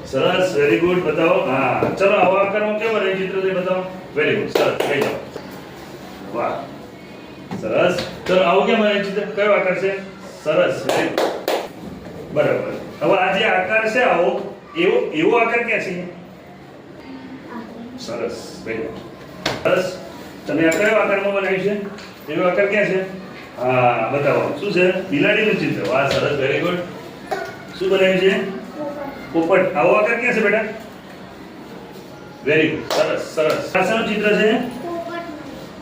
સરસ, very good. બતાવો. હા, ચલો આવો આકારમાં કેવો રહે ચિત્ર તે બતાવો. વેરી ગુડ, સરસ, કહી જાઓ. વાહ, સરસ. ચલો આવો કેમ રહે ચિત્ર, કયો આકાર છે? સરસ, વેરી ગુડ. બરાબર. હવે આ જે આકાર છે આવો એવો આકાર ક્યાં છે? સરસ, વેરી ગુડ. સરસ. તમે આ કયો આકારમાં બનાવ્યું છે? એવો આકાર ક્યાં છે? હા, બતાવો. શું છે? બિલાડીનું ચિત્ર. વાહ, સરસ, વેરી ગુડ. શું બનાવ્યું છે? પોપટ. આવો આકાર ક્યાં છે બેટા? વેરી ગુડ, સરસ, સરસ. આ શાનું ચિત્ર છે?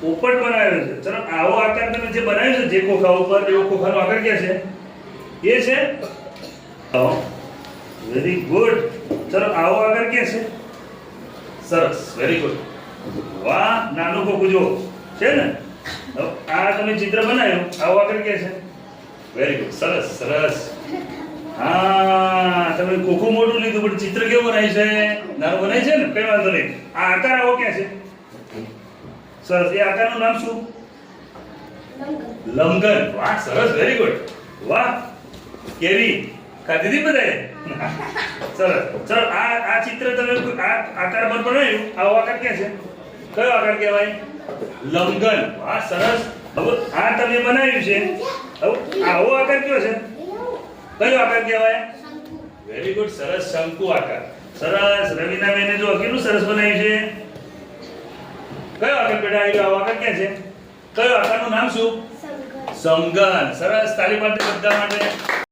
પોપટ બનાવ્યો છે. ચલો આવો આકાર તમે જે બનાવ્યો છે જે ખોખા ઉપર, એવો ખોખાનો આકાર ક્યાં છે? એ છે? Very good. ચલો આવો આકાર ક્યાં છે? સરસ, વેરી ગુડ. વાહ, નાનું ખોખું જો છે ને. હવે આ તમે ચિત્ર બનાવ્યું, આવો આકાર ક્યાં છે? વેરી ગુડ, સરસ, સરસ. હા, તમે ખોખું મોટું લીધું પણ ચિત્ર કેવું બનાવ્યું છે? નાનું બનાવ્યું છે ને, કઈ વાંધો નહીં. આ આકાર આવો ક્યાં છે? સરસ. એ આકારનું નામ શું? લંબઘન. વાહ, સરસ, વેરી ગુડ. વાહ, કેવી ખાધી હતી બધાએ? સરસ. ચલો આ ચિત્ર તમે આ આકાર પર બનાવ્યું, આવો આકાર ક્યાં છે? કયો આકાર કહેવાય? લંબઘન. વાહ, સરસ. હવે આ તમે બનાવ્યું છે, હવે આવો આકાર કયો છે? કયો આકાર કહેવાય? વેરી ગુડ, સરસ, શંકુ આકાર. સરસ. રવિના બેને જો કેટલું સરસ બનાવ્યું છે. કયો આકાર બેટા આવ્યો? આવો આકાર ક્યાં છે? કયો આકારનું નામ શું? સમઘન. સરસ. તાળી પાડો બધા માટે.